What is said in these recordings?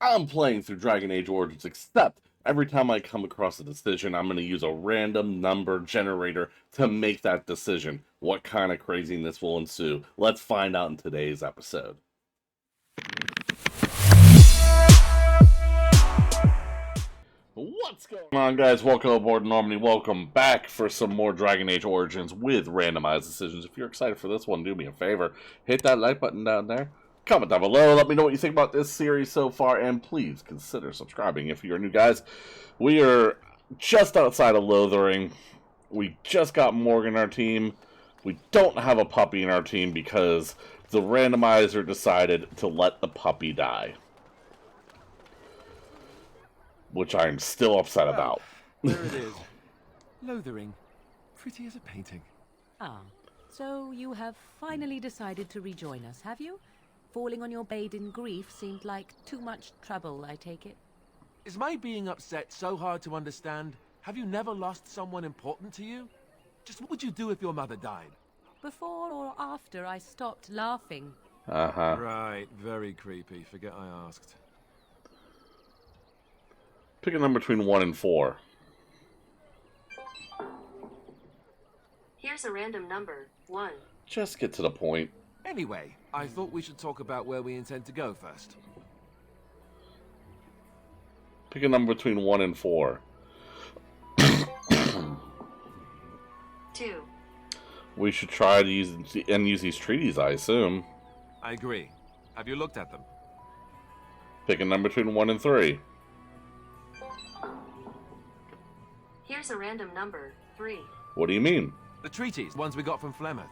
I'm playing through Dragon Age Origins, except every time I come across a decision, I'm going to use a random number generator to make that decision. What kind of craziness will ensue? Let's find out in today's episode. What's going on, guys? Welcome aboard Normandy. Welcome back for some more Dragon Age Origins with randomized decisions. If you're excited for this one, do me a favor. Hit that like button down there. Comment down below. Let me know what you think about this series so far. And please consider subscribing if you're new, guys. We are just outside of Lothering. We just got Morgan in our team. We don't have a puppy in our team because the randomizer decided to let the puppy die, which I'm still upset about. There it is. Lothering. Pretty as a painting. Ah, so you have finally decided to rejoin us, have you? Falling on your bed in grief seemed like too much trouble, I take it. Is my being upset so hard to understand? Have you never lost someone important to you? Just what would you do if your mother died? Before or after I stopped laughing? Right, very creepy. Forget I asked. Pick a number between 1 and 4. Here's a random number, 1. Just get to the point. Anyway, I thought we should talk about where we intend to go first. Pick a number between 1 and 4. 2. We should try to use these treaties, I assume. I agree. Have you looked at them? Pick a number between 1 and 3. Here's a random number, 3. What do you mean? The treaties, ones we got from Flemeth.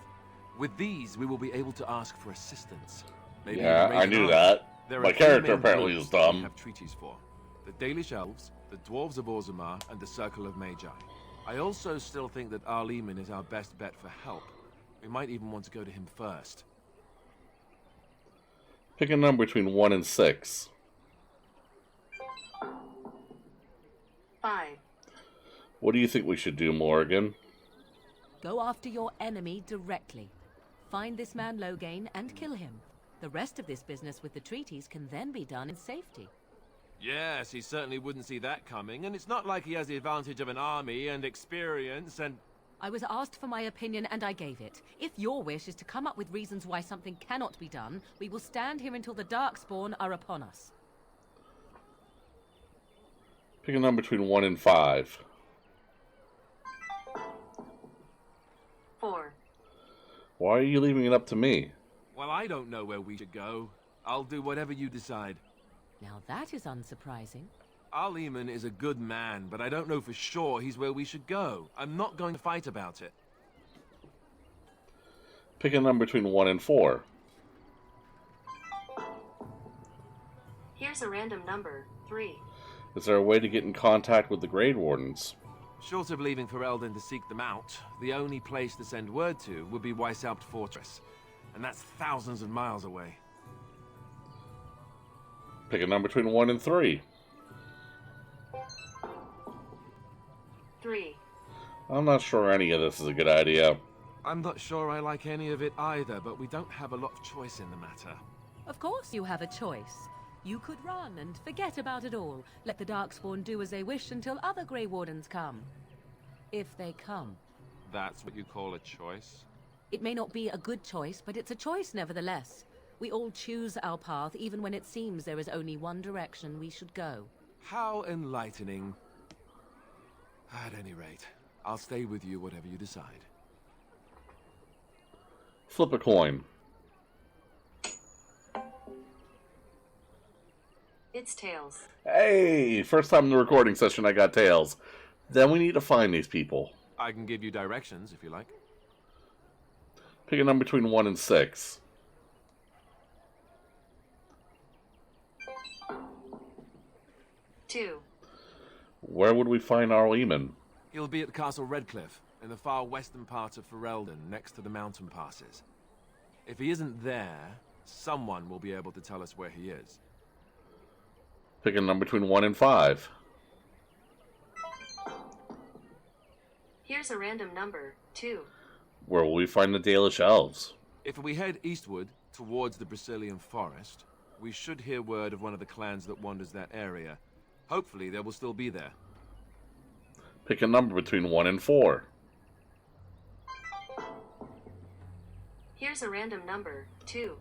With these, we will be able to ask for assistance. Maybe Yeah, even raise I an knew army. that. There are My three character main apparently groups is that we dumb. have treaties for: the Dalish Elves, the Dwarves of Orzammar, and the Circle of Magi. I also still think that Arleman is our best bet for help. We might even want to go to him first. Pick a number between 1 and 6. 5. What do you think we should do, Morgan? Go after your enemy directly. Find this man Loghain and kill him. The rest of this business with the treaties can then be done in safety. Yes, he certainly wouldn't see that coming, and it's not like he has the advantage of an army and experience and... I was asked for my opinion and I gave it. If your wish is to come up with reasons why something cannot be done, we will stand here until the Darkspawn are upon us. Pick a number between 1 and 5. 4. Why are you leaving it up to me? Well, I don't know where we should go. I'll do whatever you decide. Now that is unsurprising. Arleman is a good man, but I don't know for sure he's where we should go. I'm not going to fight about it. Pick a number between 1 and 4. Here's a random number, 3. Is there a way to get in contact with the Grade Wardens? Short of leaving Ferelden to seek them out, the only place to send word to would be Weishaupt Fortress. And that's thousands of miles away. Pick a number between 1 and 3. 3. I'm not sure any of this is a good idea. I'm not sure I like any of it either, but we don't have a lot of choice in the matter. Of course you have a choice. You could run and forget about it all. Let the Darkspawn do as they wish until other Grey Wardens come. If they come. That's what you call a choice? It may not be a good choice, but it's a choice nevertheless. We all choose our path, even when it seems there is only one direction we should go. How enlightening. At any rate, I'll stay with you whatever you decide. Flip a coin. It's tails. Hey! First time in the recording session I got tails. Then we need to find these people. I can give you directions if you like. Pick a number between 1 and 6. 2. Where would we find Arleman? He'll be at Castle Redcliffe, in the far western part of Ferelden, next to the mountain passes. If he isn't there, someone will be able to tell us where he is. Pick a number between 1 and 5. Here's a random number, 2. Where will we find the Dalish elves? If we head eastward, towards the Brazilian forest, We should hear word of one of the clans that wanders that area. Hopefully, they will still be there. Pick a number between 1 and 4. Here's a random number, 2.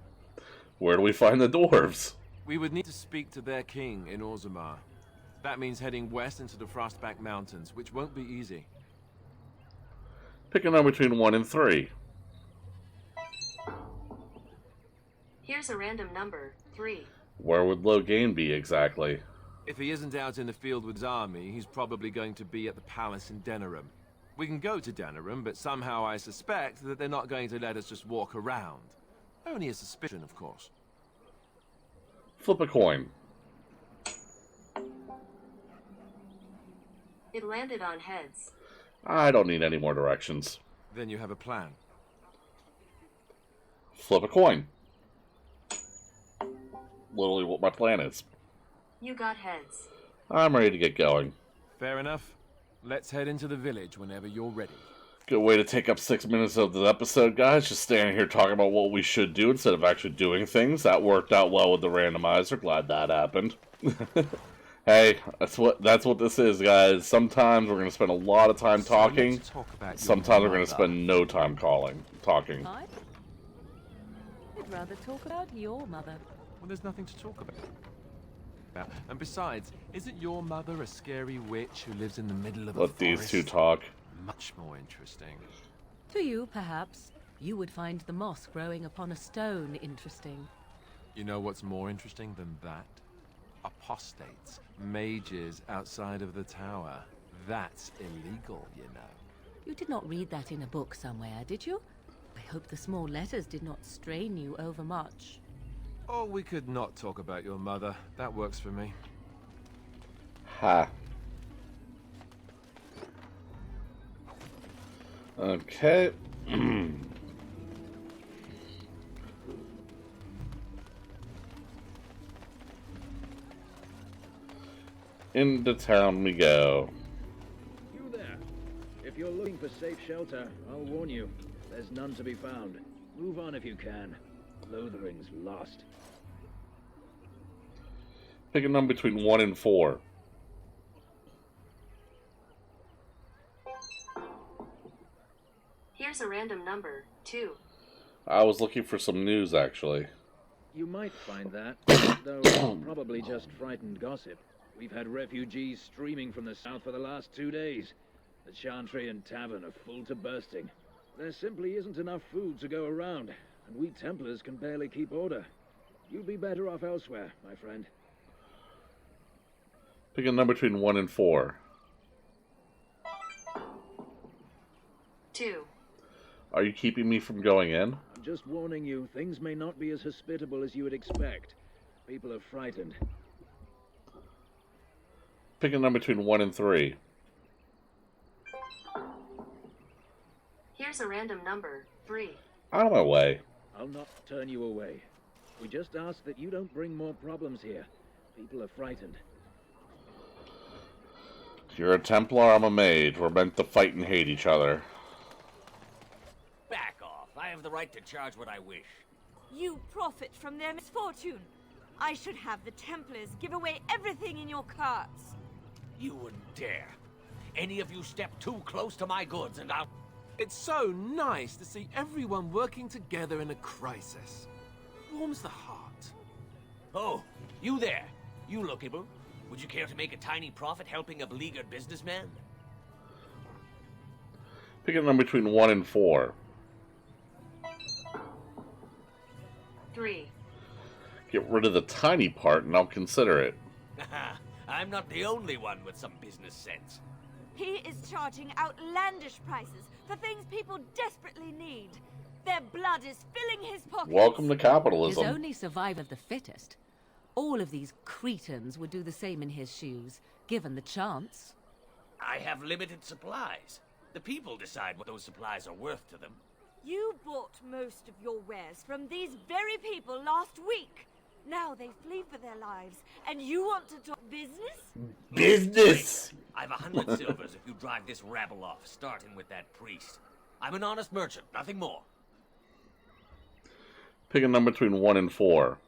Where do we find the dwarves? We would need to speak to their king in Orzammar. That means heading west into the Frostback Mountains, which won't be easy. Pick a number between 1 and 3. Here's a random number, 3. Where would Logain be exactly? If he isn't out in the field with his army, he's probably going to be at the palace in Denerim. We can go to Denerim, but somehow I suspect that they're not going to let us just walk around. Only a suspicion, of course. Flip a coin. It landed on heads. I don't need any more directions. Then you have a plan. Flip a coin. Literally what my plan is. You got heads. I'm ready to get going. Fair enough. Let's head into the village whenever you're ready. Good way to take up 6 minutes of the episode, guys. Just standing here talking about what we should do instead of actually doing things. That worked out well with the randomizer. Glad that happened. Hey, that's what this is, guys. Sometimes we're going to spend a lot of time talking. Sometimes we're going to spend no time talking. I'd rather talk about your mother. Well, there's nothing to talk about. And besides, isn't your mother a scary witch who lives in the middle of a Let forest? these two talk. Much more interesting. To you, perhaps, you would find the moss growing upon a stone interesting. You know what's more interesting than that? Apostates, mages outside of the tower. That's illegal, you know. You did not read that in a book somewhere, did you? I hope the small letters did not strain you overmuch. Oh, we could not talk about your mother. That works for me. Ha. Okay. Into town we go. You there. If you're looking for safe shelter, I'll warn you. There's none to be found. Move on if you can. Lothering's lost. Pick a number between 1 and 4. Here's a random number, 2. I was looking for some news, actually. You might find that, though probably just frightened gossip. We've had refugees streaming from the south for the last 2 days. The Chantry and Tavern are full to bursting. There simply isn't enough food to go around, and we Templars can barely keep order. You'd be better off elsewhere, my friend. Pick a number between 1 and 4. 2. Are you keeping me from going in? I'm just warning you, things may not be as hospitable as you would expect. People are frightened. Pick a number between 1 and 3. Here's a random number, 3. Out of my way. I'll not turn you away. We just ask that you don't bring more problems here. People are frightened. You're a Templar, I'm a mage. We're meant to fight and hate each other. Back off. I have the right to charge what I wish. You profit from their misfortune. I should have the Templars give away everything in your carts. You wouldn't dare. Any of you step too close to my goods and I'll... It's so nice to see everyone working together in a crisis. Warms the heart. Oh, you there. You look able. Would you care to make a tiny profit helping a beleaguered businessman? Pick a number between 1 and 4. 3. Get rid of the tiny part and I'll consider it. I'm not the only one with some business sense. He is charging outlandish prices for things people desperately need. Their blood is filling his pockets. Welcome to His capitalism. only survival of the fittest. All of these cretins would do the same in his shoes, given the chance. I have limited supplies. The people decide what those supplies are worth to them. You bought most of your wares from these very people last week. Now they flee for their lives, and you want to talk business? Business! I've 100 silvers if you drive this rabble off, starting with that priest. I'm an honest merchant, nothing more. Pick a number between 1 and 4.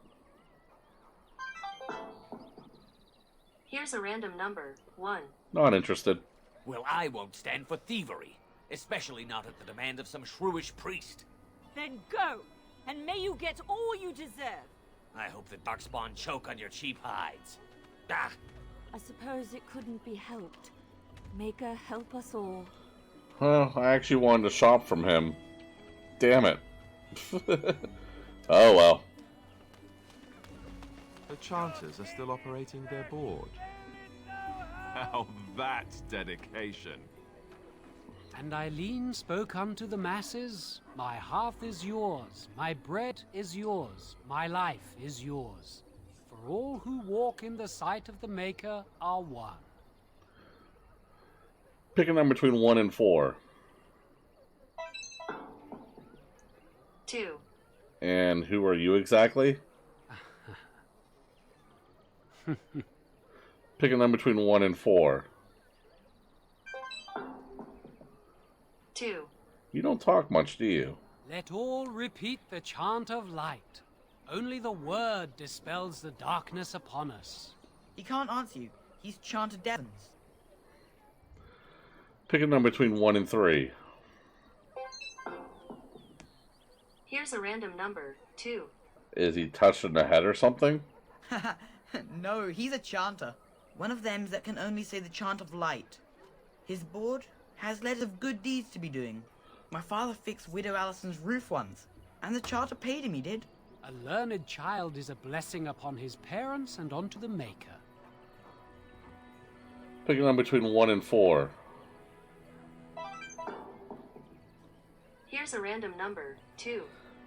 Here's a random number. 1. Not interested. Well, I won't stand for thievery, especially not at the demand of some shrewish priest. Then go, and may you get all you deserve. I hope the darkspawn choke on your cheap hides. Ah! I suppose it couldn't be helped. Maker, help us all. Well, I actually wanted to shop from him. Damn it. Oh well. The Chanters are still operating their board. Now that's dedication. And Eileen spoke unto the masses, my hearth is yours, my bread is yours, my life is yours. For all who walk in the sight of the Maker are one. Pick a number between 1 and 4. 2. And who are you exactly? Pick a number between 1 and 4. 2. You don't talk much, do you? Let all repeat the chant of light. Only the word dispels the darkness upon us. He can't answer you. He's chanted Devons. Pick a number between 1 and 3. Here's a random number. 2. Is he touched in the head or something? No, he's a chanter. One of them that can only say the chant of light. His board has letters of good deeds to be doing. My father fixed Widow Allison's roof once, and the charter paid him, he did. A learned child is a blessing upon his parents and onto the Maker. Pick a number between 1 and 4. Here's a random number. 2.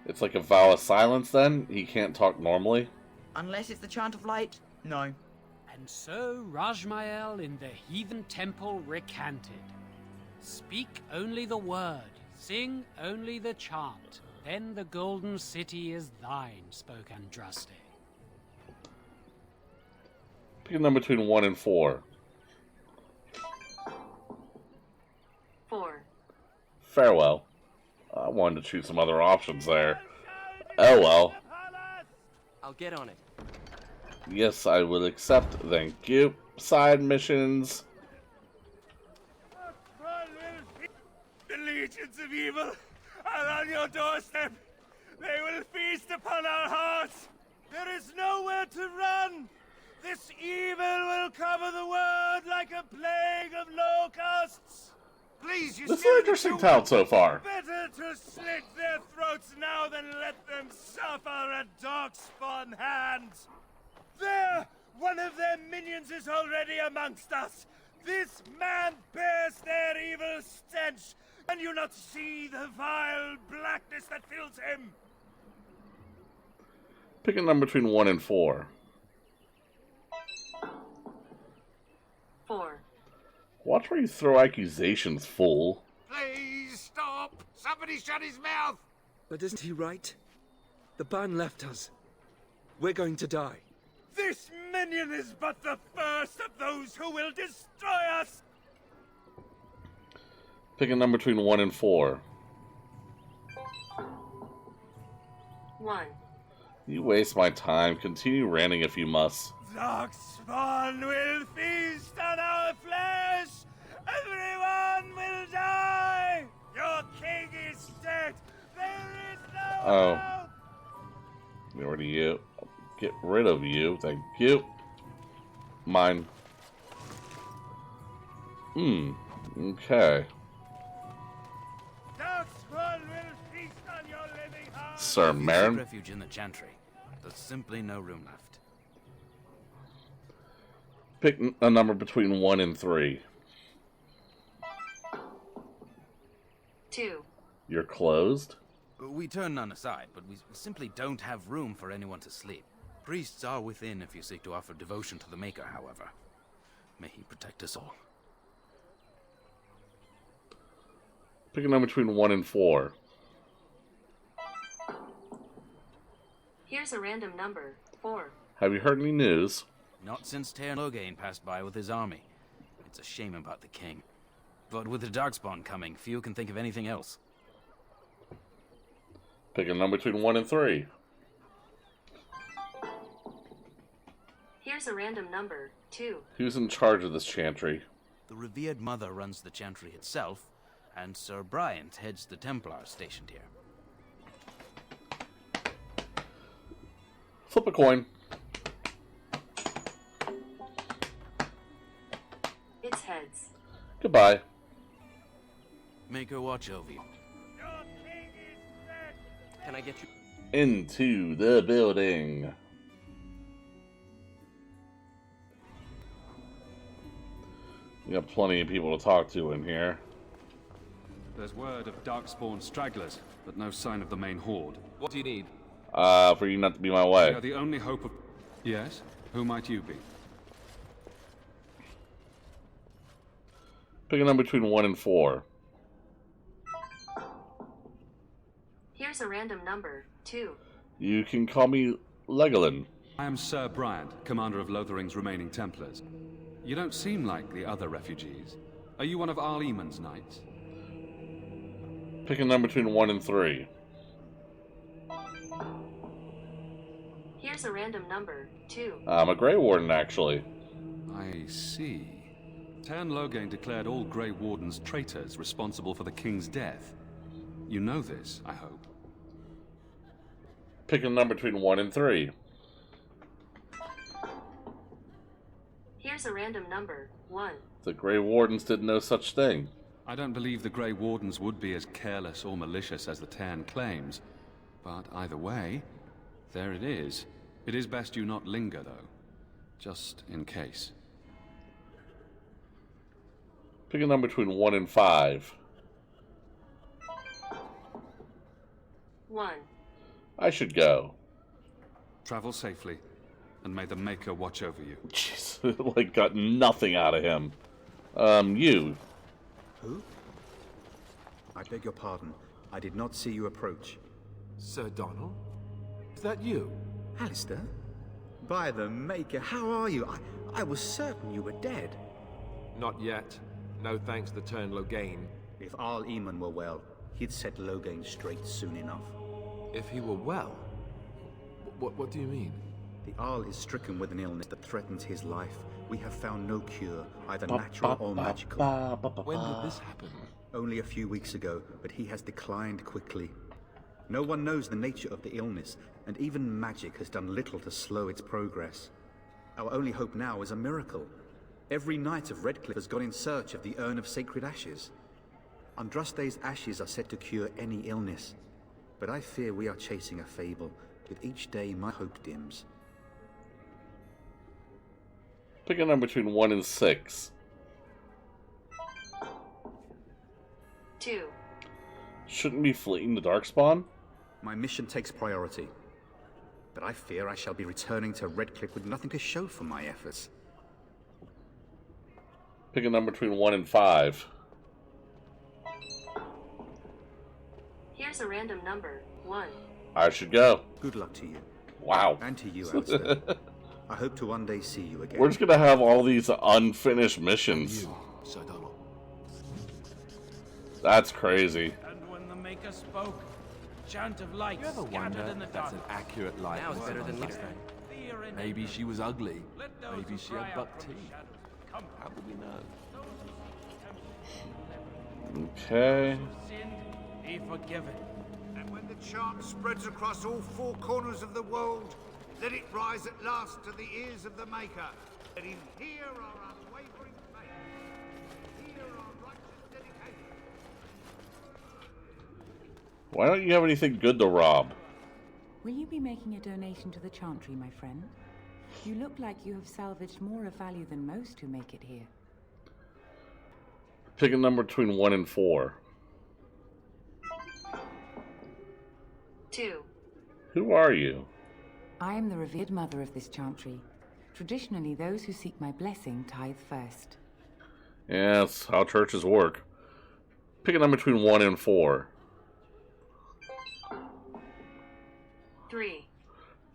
It's like a vow of silence then? He can't talk normally? Unless it's the chant of light, no. And so Rajmael in the heathen temple recanted. Speak only the word, sing only the chant. Then the golden city is thine, spoke Andraste. Pick a number between 1 and 4. 4. Farewell. I wanted to choose some other options there. Oh well. I'll get on it. Yes, I will accept. Thank you. Side missions. The legions of evil are on your doorstep. They will feast upon our hearts. There is nowhere to run. This evil will cover the world like a plague of locusts. Please, you This is an interesting town so far. Better to slit their throats now than let them suffer at darkspawn hands. There! One of their minions is already amongst us. This man bears their evil stench. Can you not see the vile blackness that fills him? Pick a number between 1 and 4. 4. Watch where you throw accusations, fool. Please stop! Somebody shut his mouth! But isn't he right? The ban left us. We're going to die. This minion is but the first of those who will destroy us! Pick a number between 1 and 4. 1. You waste my time. Continue ranting if you must. Darkspawn will feast on our flesh! Everyone will die! Your king is dead! There is no hope! Get rid of you. Get rid of you. Thank you. Mine. Okay. Darkspawn will feast on your living heart! Sir Marin. Refuge in the Chantry. There's simply no room left. Pick a number between 1 and 3. 2. You're closed? We turn none aside, but we simply don't have room for anyone to sleep. Priests are within if you seek to offer devotion to the Maker, however. May he protect us all. Pick a number between 1 and 4. Here's a random number. 4. Have you heard any news? Not since Tairn Logain passed by with his army. It's a shame about the king. But with the Darkspawn coming, few can think of anything else. Pick a number between 1 and 3. Here's a random number, 2. Who's in charge of this chantry? The revered mother runs the chantry itself, and Sir Bryant heads the Templars stationed here. Flip a coin. It's heads. Goodbye. Maker watch over you. Can I get you? Into the building. We got plenty of people to talk to in here. There's word of darkspawn stragglers, but no sign of the main horde. What do you need? For you not to be my way. We are the only hope of... Yes? Who might you be? Pick a number between 1 and 4. Here's a random number, 2. You can call me Legoland. I am Sir Bryant, commander of Lothering's remaining Templars. You don't seem like the other refugees. Are you one of Arl Eamon's knights? Pick a number between 1 and 3. Here's a random number, 2. I'm a Grey Warden, actually. I see. Tern Loghain declared all Grey Wardens traitors responsible for the king's death. You know this, I hope. Pick a number between 1 and 3. Here's a random number, 1. The Grey Wardens did no such thing. I don't believe the Grey Wardens would be as careless or malicious as the Tern claims. But either way, there it is. It is best you not linger, though. Just in case. Pick a number between 1 and 5. 1. I should go. Travel safely, and may the Maker watch over you. Jeez, like, got nothing out of him. You. Who? I beg your pardon. I did not see you approach. Sir Donald? Is that you? Alistair? By the Maker, how are you? I was certain you were dead. Not yet. No thanks to Tern Loghain. If Arl Eamon were well, he'd set Loghain straight soon enough. If he were well? What do you mean? The Arl is stricken with an illness that threatens his life. We have found no cure, either natural or magical. When did this happen? Only a few weeks ago, but he has declined quickly. No one knows the nature of the illness, and even magic has done little to slow its progress. Our only hope now is a miracle. Every knight of Redcliffe has gone in search of the Urn of Sacred Ashes. Andraste's ashes are said to cure any illness, but I fear we are chasing a fable. With each day, my hope dims. Pick a number between 1 and 6. 2. Shouldn't be fleeing the Darkspawn? My mission takes priority, but I fear I shall be returning to Redcliffe with nothing to show for my efforts. Pick a number between 1 and 5. Here's a random number, 1. I should go. Good luck to you. Wow. And to you, Alistair. I hope to one day see you again. We're just gonna have all these unfinished missions. You, Sir Donald. That's crazy. And when the Maker spoke, a chant of light You ever wonder if that's an accurate likeness? Now it's better than last time. Maybe she was ugly. Maybe she had buck teeth. How do we know? Okay. Be forgiven. And when the chant spreads across all 4 corners of the world, let it rise at last to the ears of the Maker. Let him hear our unwavering faith. Hear our righteous dedication. Why don't you have anything good to rob? Will you be making a donation to the Chantry, my friend? You look like you have salvaged more of value than most who make it here. Pick a number between 1 and 4. 2. Who are you? I am the revered mother of this Chantry. Traditionally, those who seek my blessing tithe first. Yeah, that's how churches work. Pick a number between 1 and 4. 3.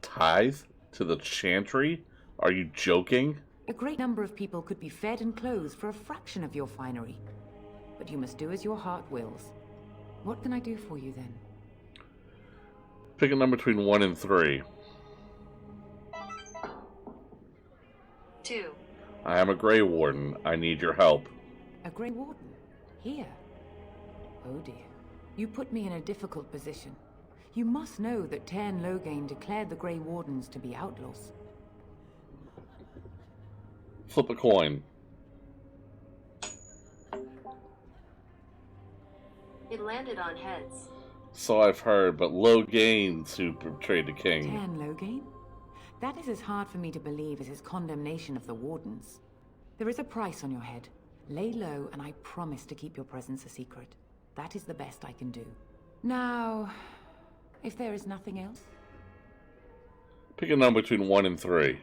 Tithe to the Chantry? Are you joking? A great number of people could be fed and clothed for a fraction of your finery. But you must do as your heart wills. What can I do for you then? Pick a number between 1 and 3. 2. I am a Grey Warden. I need your help. A Grey Warden? Here? Oh dear. You put me in a difficult position. You must know that Tairn Loghain declared the Grey Wardens to be outlaws. Flip a coin. It landed on heads. So I've heard, but Loghain's who betrayed the king. Tairn Loghain? That is as hard for me to believe as his condemnation of the Wardens. There is a price on your head. Lay low, and I promise to keep your presence a secret. That is the best I can do. Now, if there is nothing else... Pick a number between 1 and 3.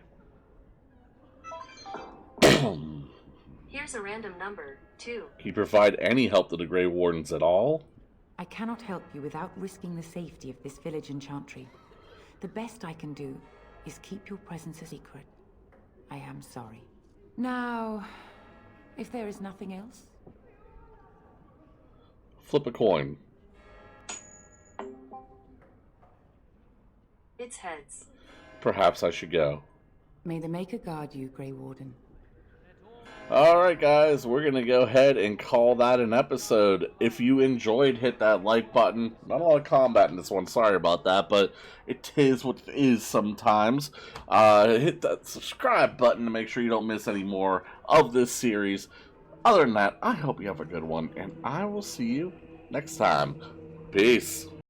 Here's a random number, 2. Can you provide any help to the Grey Wardens at all? I cannot help you without risking the safety of this village in Chantry. The best I can do is keep your presence a secret. I am sorry. Now, if there is nothing else... Flip a coin. It's heads. Perhaps I should go. May the Maker guard you, Grey Warden. Alright guys, we're going to go ahead and call that an episode. If you enjoyed, hit that like button. Not a lot of combat in this one, sorry about that, but it is what it is sometimes. Hit that subscribe button to make sure you don't miss any more of this series. Other than that, I hope you have a good one, and I will see you next time. Peace.